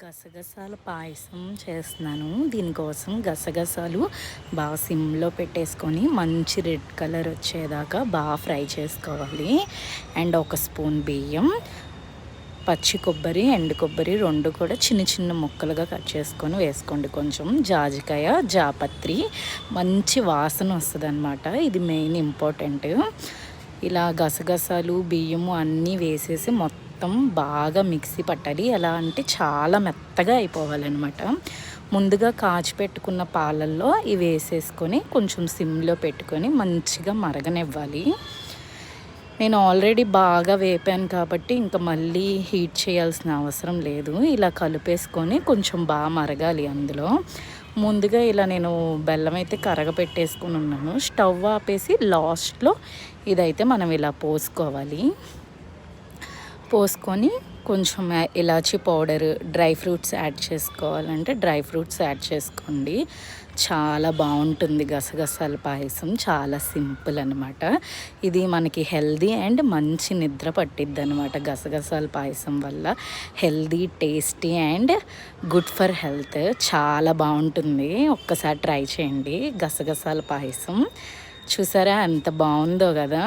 గసగసాల పాయసం చేస్తున్నాను. దీనికోసం గసగసాలు బాగా సిమ్లో పెట్టేసుకొని మంచి రెడ్ కలర్ వచ్చేదాకా బాగా ఫ్రై చేసుకోవాలి. అండ్ ఒక స్పూన్ బియ్యం, పచ్చి కొబ్బరి, ఎండు కొబ్బరి రెండు కూడా చిన్న చిన్న ముక్కలుగా కట్ చేసుకొని వేసుకోండి. కొంచెం జాజికాయ, జాపత్రి, మంచి వాసన వస్తుంది అన్నమాట. ఇది మెయిన్ ఇంపార్టెంట్. ఇలా గసగసాలు, బియ్యము అన్నీ వేసేసి మొత్తం బాగా మిక్సీ పట్టాలి. ఎలా అంటే చాలా మెత్తగా అయిపోవాలన్నమాట. ముందుగా కాచి పెట్టుకున్న పాలల్లో ఇవి వేసేసుకొని కొంచెం సిమ్లో పెట్టుకొని మంచిగా మరగనివ్వాలి. నేను ఆల్రెడీ బాగా వేపాను కాబట్టి ఇంకా మళ్ళీ హీట్ చేయాల్సిన అవసరం లేదు. ఇలా కలిపేసుకొని కొంచెం బాగా మరగాలి. అందులో ముందుగా ఇలా నేను బెల్లం అయితే కరగపెట్టేసుకుని ఉన్నాను. స్టవ్ ఆపేసి లాస్ట్లో ఇదైతే మనం ఇలా పోసుకోవాలి. పోసుకొని కొంచెం ఇలాచీ పౌడర్, డ్రై ఫ్రూట్స్ యాడ్ చేసుకోవాలంటే డ్రై ఫ్రూట్స్ యాడ్ చేసుకోండి. చాలా బాగుంటుంది గసగసాల పాయసం. చాలా సింపుల్ అనమాట. ఇది మనకి హెల్దీ అండ్ మంచి నిద్ర పట్టిద్ది అనమాట. గసగసాల పాయసం వల్ల healthy, tasty and good for health. చాలా బాగుంటుంది. ఒక్కసారి ట్రై చేయండి గసగసాల పాయసం. చూసారా ఎంత బాగుందో కదా.